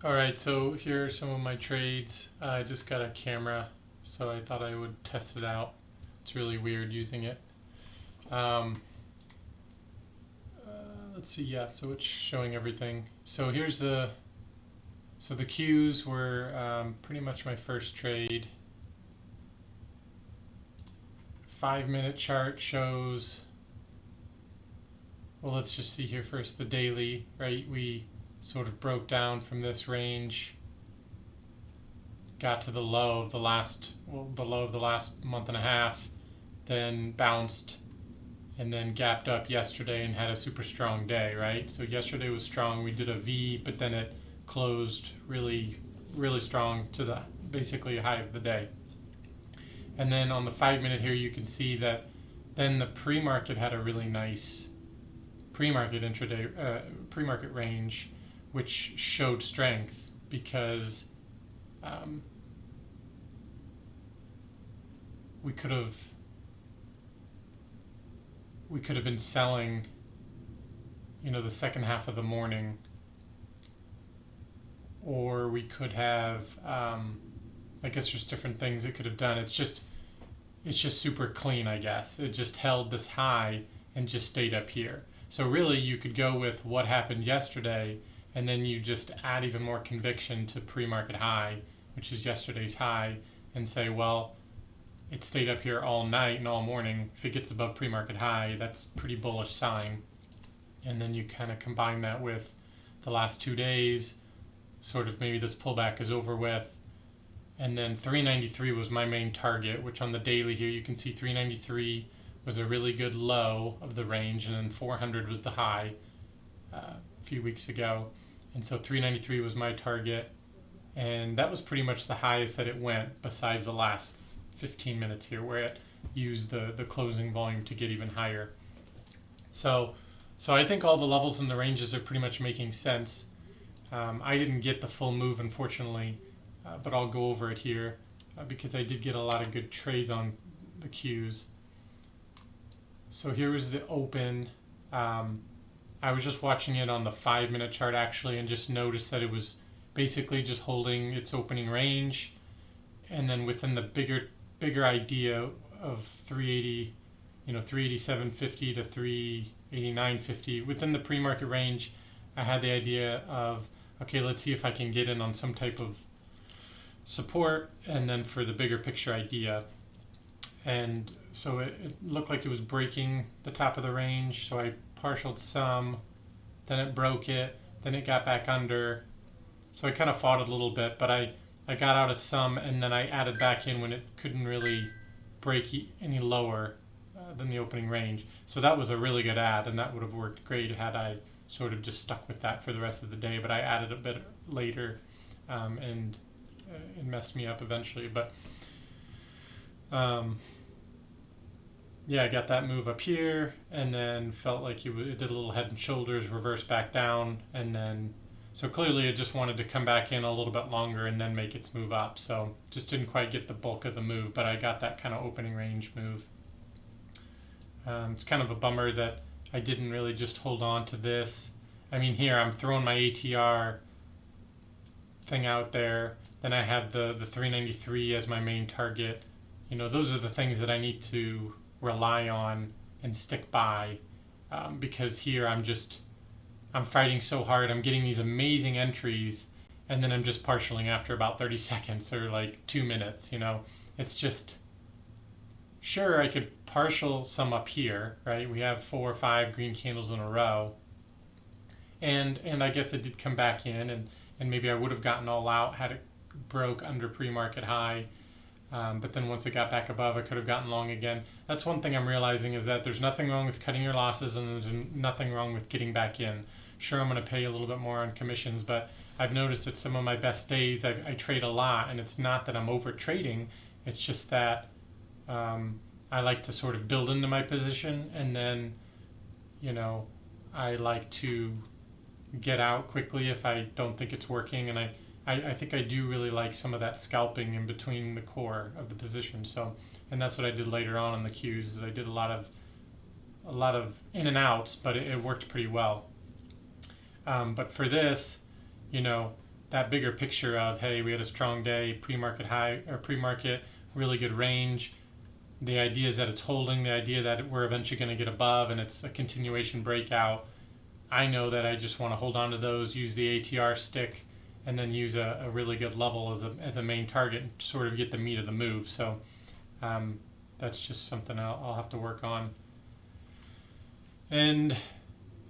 Alright, so here are some of my trades. I just got a camera, so I thought I would test it out. It's really weird using it. Um, let's see, yeah, so it's showing everything. So so the cues were pretty much my first trade. 5 minute chart shows, well, let's just see here first the daily, right? We sort of broke down from this range, got to the low of the last month and a half, then bounced and then gapped up yesterday and had a super strong day, right? So yesterday was strong. We did a V, but then it closed really, really strong to the basically high of the day. And then on the 5 minute here, you can see that then the pre-market had a really nice pre-market intraday, pre-market range, which showed strength because um, we could have been selling, the second half of the morning, or we could have, I guess there's different things it could have done. It's just super clean, I guess. It just held this high and just stayed up here. So really, you could go with what happened yesterday, and then you just add even more conviction to pre-market high, which is yesterday's high, and say, well, it stayed up here all night and all morning. If it gets above pre-market high, that's a pretty bullish sign. And then you kind of combine that with the last 2 days, sort of maybe this pullback is over with. And then 393 was my main target, which on the daily here you can see 393 was a really good low of the range, and then 400 was the high a few weeks ago. And so 393 was my target, and that was pretty much the highest that it went, besides the last 15 minutes here where it used the closing volume to get even higher. So I think all the levels and the ranges are pretty much making sense. I didn't get the full move, unfortunately, but I'll go over it here because I did get a lot of good trades on the cues. So here was the open. I was just watching it on the 5 minute chart actually, and just noticed that it was basically just holding its opening range, and then within the bigger idea of 380, 387.50 to 389.50 within the pre-market range, I had the idea of, okay, let's see if I can get in on some type of support, and then for the bigger picture idea. And so it looked like it was breaking the top of the range, so I partialed some, then it broke it, then it got back under. So I kind of fought it a little bit, but I got out of some, and then I added back in when it couldn't really break any lower than the opening range. So that was a really good add, and that would have worked great had I sort of just stuck with that for the rest of the day. But I added a bit later, and it messed me up eventually. But yeah, I got that move up here, and then felt like it did a little head and shoulders, reverse back down, and then so clearly it just wanted to come back in a little bit longer and then make its move up. So just didn't quite get the bulk of the move, but I got that kind of opening range move. It's kind of a bummer that I didn't really just hold on to this. I mean, here I'm throwing my ATR thing out there. Then I have the 393 as my main target. Those are the things that I need to rely on and stick by, because here I'm fighting so hard. I'm getting these amazing entries, and then I'm just partialing after about 30 seconds or like 2 minutes. It's just, sure, I could partial some up here, right? We have 4 or 5 green candles in a row, and I guess it did come back in, and maybe I would have gotten all out had it broke under pre-market high. But then once it got back above, I could have gotten long again. That's one thing I'm realizing, is that there's nothing wrong with cutting your losses, and there's nothing wrong with getting back in. Sure, I'm going to pay a little bit more on commissions, but I've noticed that some of my best days I trade a lot, and it's not that I'm over trading. It's just that I like to sort of build into my position, and then I like to get out quickly if I don't think it's working, and I think I do really like some of that scalping in between the core of the position. So, and that's what I did later on in the cues. Is I did a lot of in and outs, but it worked pretty well. But for this, that bigger picture of, hey, we had a strong day, pre-market high or pre-market, really good range. The idea is that it's holding, the idea that we're eventually going to get above and it's a continuation breakout. I know that I just want to hold on to those, use the ATR stick, and then use a really good level as a main target and sort of get the meat of the move. So that's just something I'll have to work on. And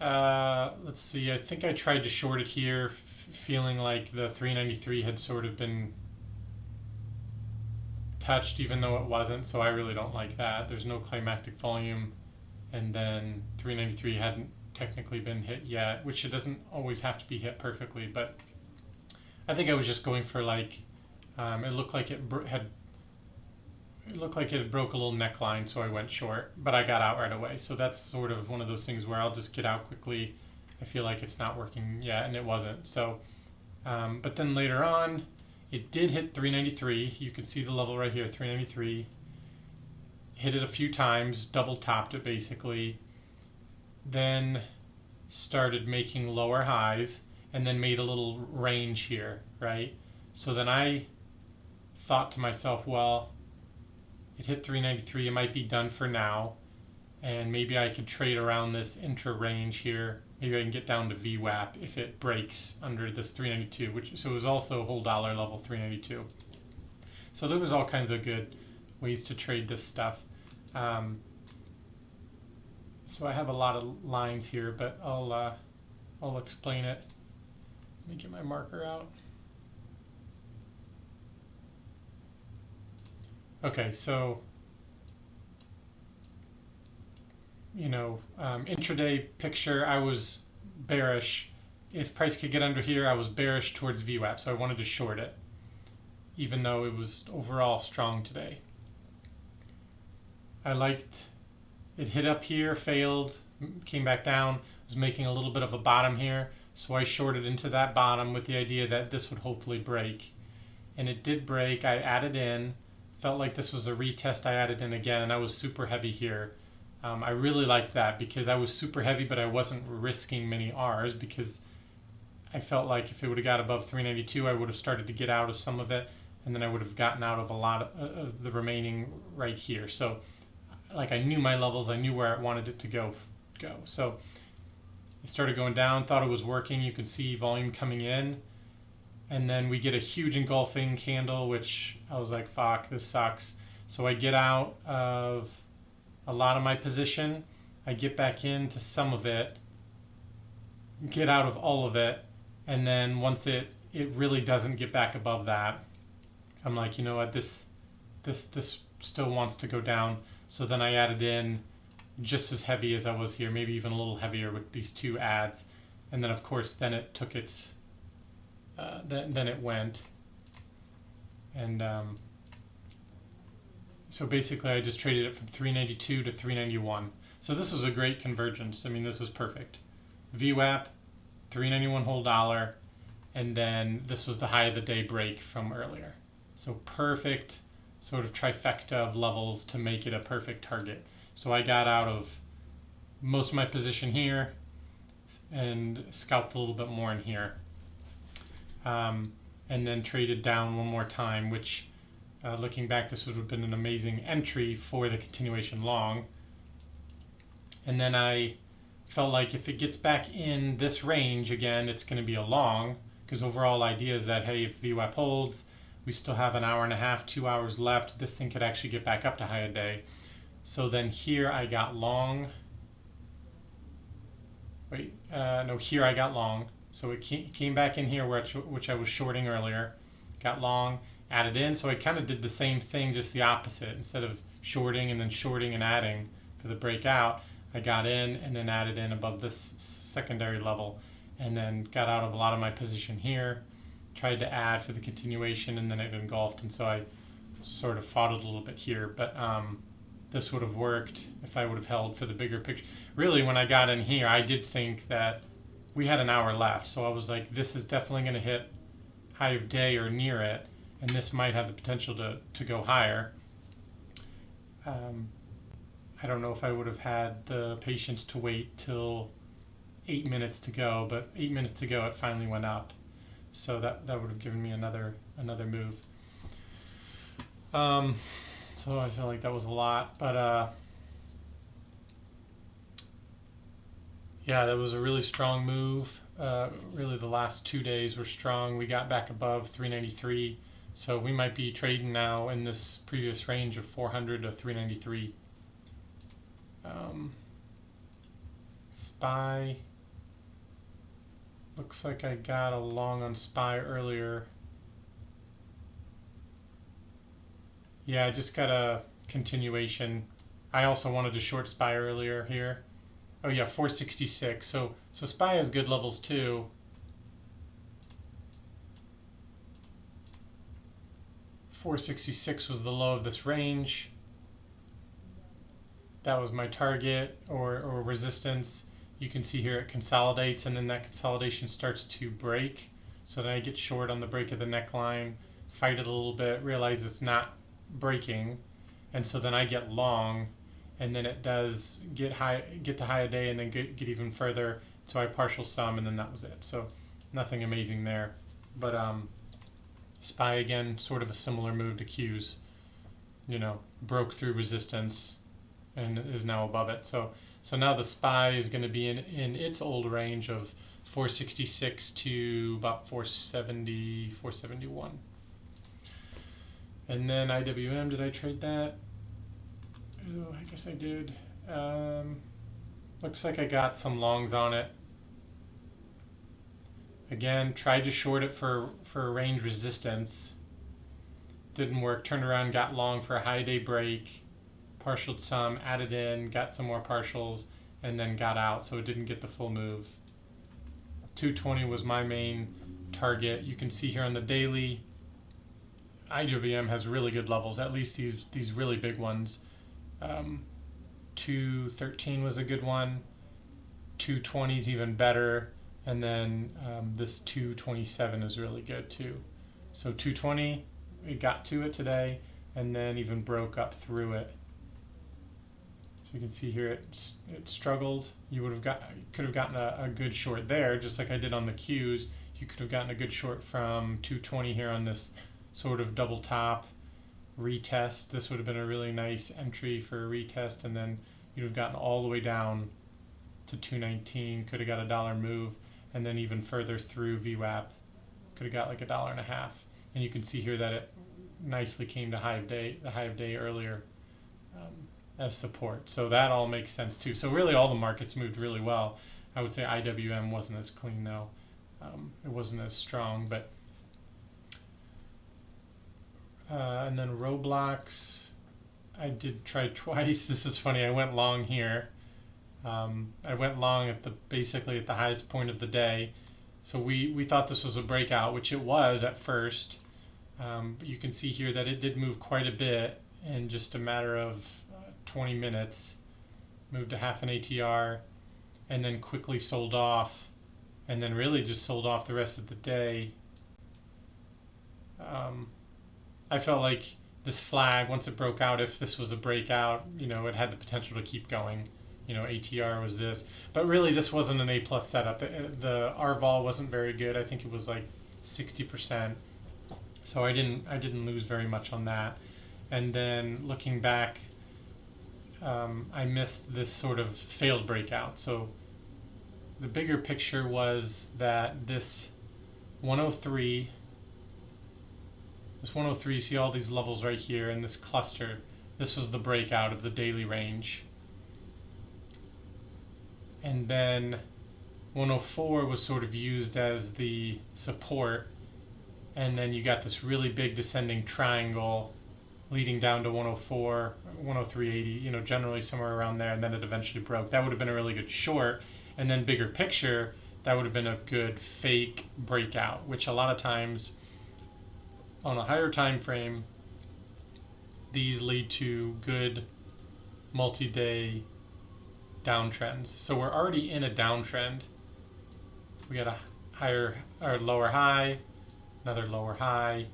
let's see, I think I tried to short it here, feeling like the 393 had sort of been touched, even though it wasn't, so I really don't like that. There's no climactic volume, and then 393 hadn't technically been hit yet, which it doesn't always have to be hit perfectly, but I think I was just going for like, it looked like it broke a little neckline, so I went short, but I got out right away. So that's sort of one of those things where I'll just get out quickly. I feel like it's not working yet, and it wasn't. So, but then later on, it did hit 393. You can see the level right here, 393. Hit it a few times, double topped it basically. Then started making lower highs, and then made a little range here, right? So then I thought to myself, well, it hit 393, it might be done for now, and maybe I could trade around this intra range here. Maybe I can get down to VWAP if it breaks under this 392, so it was also whole dollar level 392. So there was all kinds of good ways to trade this stuff. So I have a lot of lines here, but I'll explain it. Let me get my marker out. Okay, so, intraday picture, I was bearish. If price could get under here, I was bearish towards VWAP, so I wanted to short it, even though it was overall strong today. I liked it, hit up here, failed, came back down, was making a little bit of a bottom here, so I shorted into that bottom with the idea that this would hopefully break. And it did break. I added in. Felt like this was a retest. I added in again, and I was super heavy here. I really liked that because I was super heavy, but I wasn't risking many R's because I felt like if it would have got above 392, I would have started to get out of some of it, and then I would have gotten out of a lot of the remaining right here. So, like, I knew my levels, I knew where I wanted it to go. So it started going down, thought it was working. You can see volume coming in. And then we get a huge engulfing candle, which I was like, fuck, this sucks. So I get out of a lot of my position. I get back into some of it, get out of all of it. And then once it really doesn't get back above that, I'm like, you know what, this still wants to go down. So then I added in just as heavy as I was here, maybe even a little heavier with these two adds. And then, of course, then it took its... then it went, and so basically I just traded it from 392 to 391. So this was a great convergence. I mean, this was perfect. VWAP, 391 whole dollar, and then this was the high of the day break from earlier. So perfect sort of trifecta of levels to make it a perfect target. So I got out of most of my position here and scalped a little bit more in here. And then traded down one more time, which looking back, this would have been an amazing entry for the continuation long. And then I felt like if it gets back in this range again, it's going to be a long, because overall idea is that, hey, if VWAP holds, we still have an hour and a half, 2 hours left, this thing could actually get back up to high a day. So then here I got long. Here I got long. So it came back in here, which I was shorting earlier, got long, added in. So I kind of did the same thing, just the opposite. Instead of shorting and then shorting and adding for the breakout, I got in and then added in above this secondary level, and then got out of a lot of my position here, tried to add for the continuation, and then it engulfed. And so I sort of fought it a little bit here. But this would have worked if I would have held for the bigger picture. Really, when I got in here, I did think that we had an hour left, so I was like, this is definitely going to hit high of day or near it, and this might have the potential to go higher. I don't know if I would have had the patience to wait till 8 minutes to go, but 8 minutes to go, it finally went up. So that would have given me another move. So I feel like that was a lot, but yeah, that was a really strong move. Really, the last 2 days were strong. We got back above 393, so we might be trading now in this previous range of 400 to 393. SPY. Looks like I got a long on SPY earlier. Yeah, I just got a continuation. I also wanted to short SPY earlier here. Oh yeah, 466. So SPY has good levels too. 466 was the low of this range. That was my target or resistance. You can see here it consolidates, and then that consolidation starts to break. So then I get short on the break of the neckline, fight it a little bit, realize it's not breaking, and so then I get long, and then it does get to high a day, and then get even further. So I partial sum, and then that was it. So nothing amazing there, but SPY again, sort of a similar move to Q's. You know, broke through resistance and is now above it. So now the SPY is going to be in its old range of 466 to about 470, 471. And then IWM, did I trade that? Oh, I guess I did. Looks like I got some longs on it. Again, tried to short it for a range resistance. Didn't work. Turned around, got long for a high day break. Partialed some, added in, got some more partials, and then got out, so it didn't get the full move. 220 was my main target. You can see here on the daily, IWM has really good levels, at least these really big ones. 213 was a good one. 220 is even better, and then this 227 is really good too. So 220, it got to it today, and then even broke up through it. You can see here it struggled. You could have gotten a good short there, just like I did on the Qs. You could have gotten a good short from 220 here on this sort of double top retest. This would have been a really nice entry for a retest, and then you'd have gotten all the way down to 219. Could have got a dollar move, and then even further through VWAP. Could have got like $1.50. And you can see here that it nicely came to the high of day earlier. As support. So that all makes sense too. So really all the markets moved really well. I would say IWM wasn't as clean though. It wasn't as strong, but and then Roblox, I did try twice. This is funny. I went long here. I went long at basically at the highest point of the day. So we thought this was a breakout, which it was at first. But you can see here that it did move quite a bit in just a matter of 20 minutes, moved to half an ATR, and then quickly sold off, and then really just sold off the rest of the day. I felt like this flag, once it broke out, if this was a breakout, you know, it had the potential to keep going. You know, ATR was this, but really this wasn't an A+ setup. The RVOL wasn't very good. I think it was like 60%. So I didn't lose very much on that. And then looking back, I missed this sort of failed breakout. So the bigger picture was that this 103, you see all these levels right here in this cluster. This was the breakout of the daily range. And then 104 was sort of used as the support. And then you got this really big descending triangle leading down to 104, 103.80, you know, generally somewhere around there, and then it eventually broke. That would have been a really good short. And then bigger picture, that would have been a good fake breakout, which a lot of times on a higher time frame, these lead to good multi-day downtrends. So we're already in a downtrend. We got a higher or lower high, another lower high,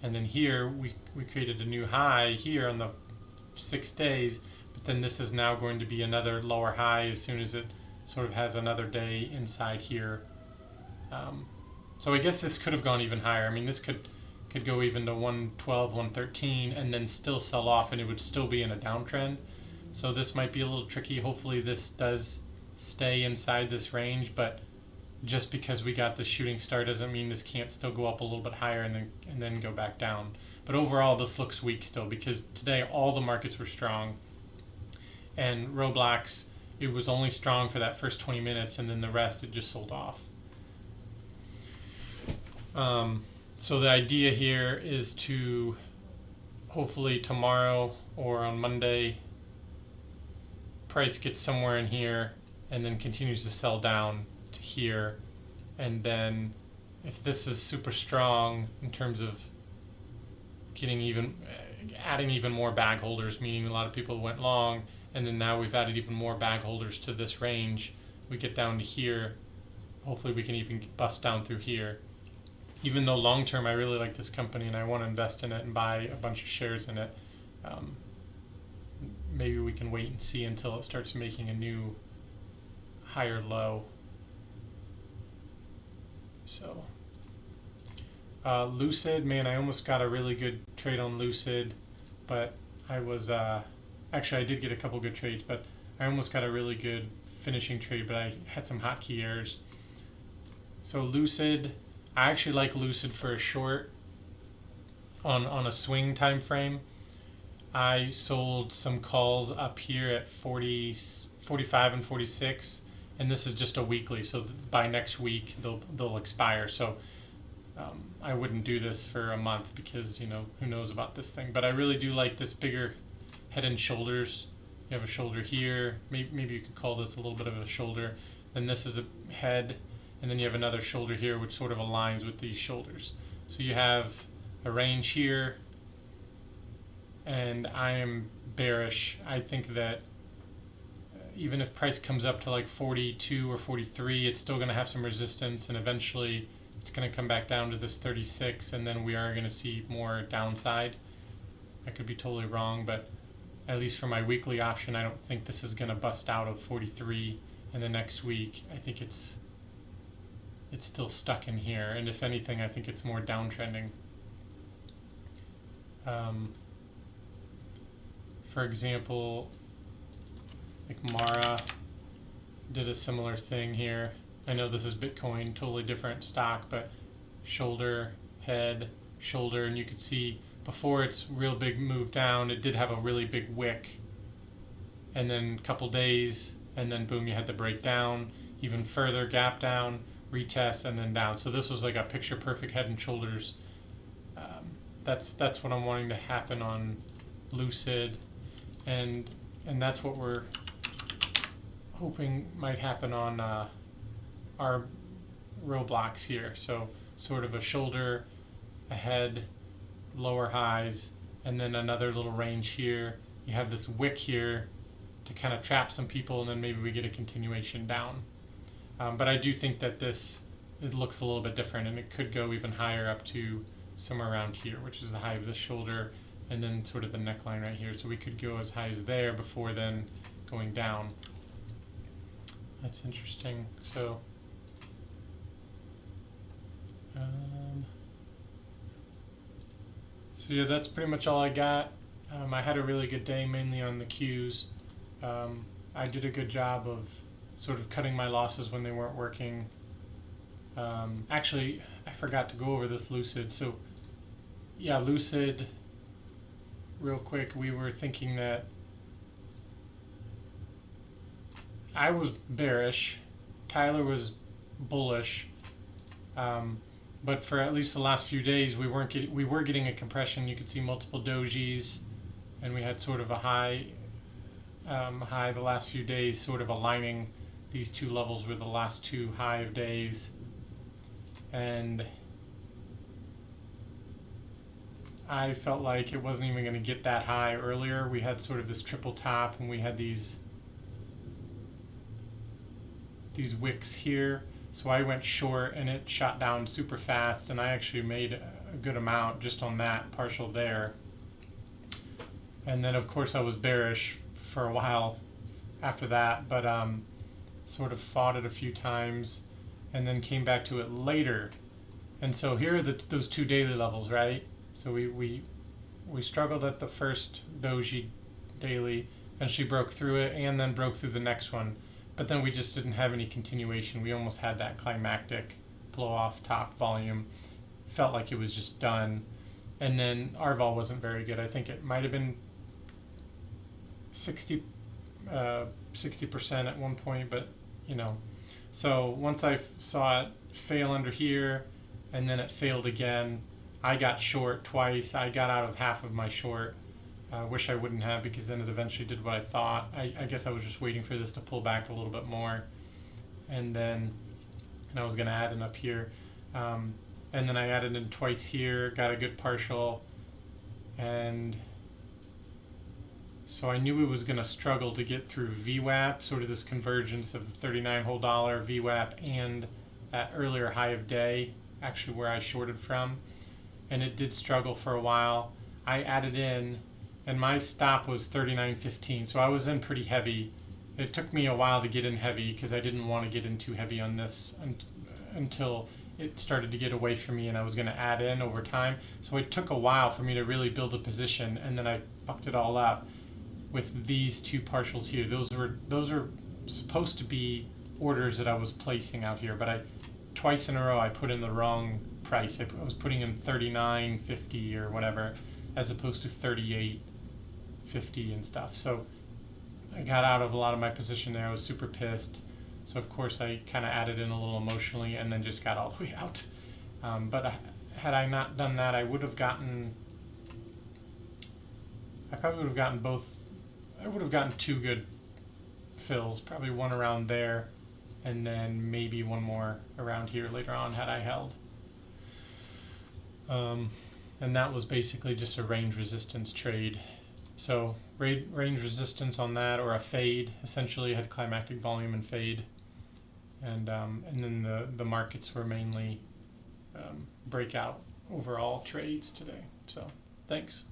and then here we created a new high here on the 6 days, but then this is now going to be another lower high as soon as it sort of has another day inside here. So I guess this could have gone even higher. I mean, this could go even to 112, 113, and then still sell off, and it would still be in a downtrend. So this might be a little tricky. Hopefully this does stay inside this range, but just because we got the shooting star doesn't mean this can't still go up a little bit higher and then go back down. But overall, this looks weak still because today all the markets were strong, and Roblox, it was only strong for that first 20 minutes, and then the rest it just sold off. So the idea here is to hopefully tomorrow or on Monday, price gets somewhere in here and then continues to sell down to here, and then if this is super strong in terms of getting even adding even more bag holders, meaning a lot of people went long, and then now we've added even more bag holders to this range, we get down to here, hopefully we can even bust down through here. Even though long term I really like this company and I want to invest in it and buy a bunch of shares in it, maybe we can wait and see until it starts making a new higher low. So Lucid, man, I almost got a really good trade on Lucid, but I was actually I did get a couple good trades, but I almost got a really good finishing trade, but I had some hotkey errors. So Lucid, I actually like Lucid for a short on a swing time frame. I sold some calls up here at 40, 45 and 46, and this is just a weekly, so by next week they'll expire. So I wouldn't do this for a month because, you know, who knows about this thing. But I really do like this bigger head and shoulders. You have a shoulder here. Maybe you could call this a little bit of a shoulder. Then this is a head, and then you have another shoulder here which sort of aligns with these shoulders. So you have a range here, and I am bearish. I think that even if price comes up to like 42 or 43, it's still going to have some resistance, and eventually it's going to come back down to this 36, and then we are going to see more downside. I could be totally wrong, but at least for my weekly option, I don't think this is going to bust out of 43 in the next week. I think it's still stuck in here, and if anything, I think it's more downtrending. For example, like Mara did a similar thing here. I know this is Bitcoin, totally different stock, but shoulder, head, shoulder, and you could see before its real big move down, it did have a really big wick, and then a couple days, and then boom, you had the breakdown, even further gap down, retest, and then down. So this was like a picture perfect head and shoulders. That's what I'm wanting to happen on Lucid, and that's what we're hoping might happen on our Roblox here. So sort of a shoulder, a head, lower highs, and then another little range here. You have this wick here to kind of trap some people, and then maybe we get a continuation down. But I do think that it looks a little bit different, and it could go even higher up to somewhere around here, which is the high of the shoulder, and then sort of the neckline right here. So we could go as high as there before then going down. That's interesting. So yeah, that's pretty much all I got. I had a really good day, mainly on the Qs. I did a good job of sort of cutting my losses when they weren't working. Actually, I forgot to go over this Lucid. So yeah, Lucid, real quick, we were thinking that I was bearish, Tyler was bullish, but for at least the last few days we were getting a compression. You could see multiple dojis, and we had sort of a high the last few days, sort of aligning. These two levels were the last two high of days, and I felt like it wasn't even going to get that high earlier. We had sort of this triple top, and we had these wicks here. So I went short, and it shot down super fast, and I actually made a good amount just on that partial there. And then of course I was bearish for a while after that, but sort of fought it a few times and then came back to it later. And so here are those two daily levels, right? So we struggled at the first doji daily, and she broke through it and then broke through the next one. But then we just didn't have any continuation. We almost had that climactic blow off top volume. Felt like it was just done. And then our vol wasn't very good. I think it might have been 60% at one point, but you know. So once I saw it fail under here, and then it failed again, I got short twice. I got out of half of my short. Wish I wouldn't have, because then it eventually did what I thought. I guess I was just waiting for this to pull back a little bit more, and I was gonna add it up here, and then I added in twice here, got a good partial, and so I knew it was gonna struggle to get through VWAP, sort of this convergence of the 39 whole dollar VWAP and that earlier high of day, actually where I shorted from, and it did struggle for a while. I added in, and my stop was 39.15, so I was in pretty heavy. It took me a while to get in heavy because I didn't want to get in too heavy on this until it started to get away from me and I was going to add in over time. So it took a while for me to really build a position, and then I fucked it all up with these two partials here. Those are supposed to be orders that I was placing out here, but twice in a row I put in the wrong price. I was putting in 39.50 or whatever, as opposed to 38.50 and stuff. So I got out of a lot of my position there. I was super pissed. So of course I kind of added in a little emotionally and then just got all the way out. But had I not done that, I probably would have gotten both. I would have gotten two good fills, probably one around there, and then maybe one more around here later on had I held. And that was basically just a range resistance trade. So range resistance on that, or a fade, essentially had climactic volume and fade, and then the markets were mainly breakout overall trades today. So thanks.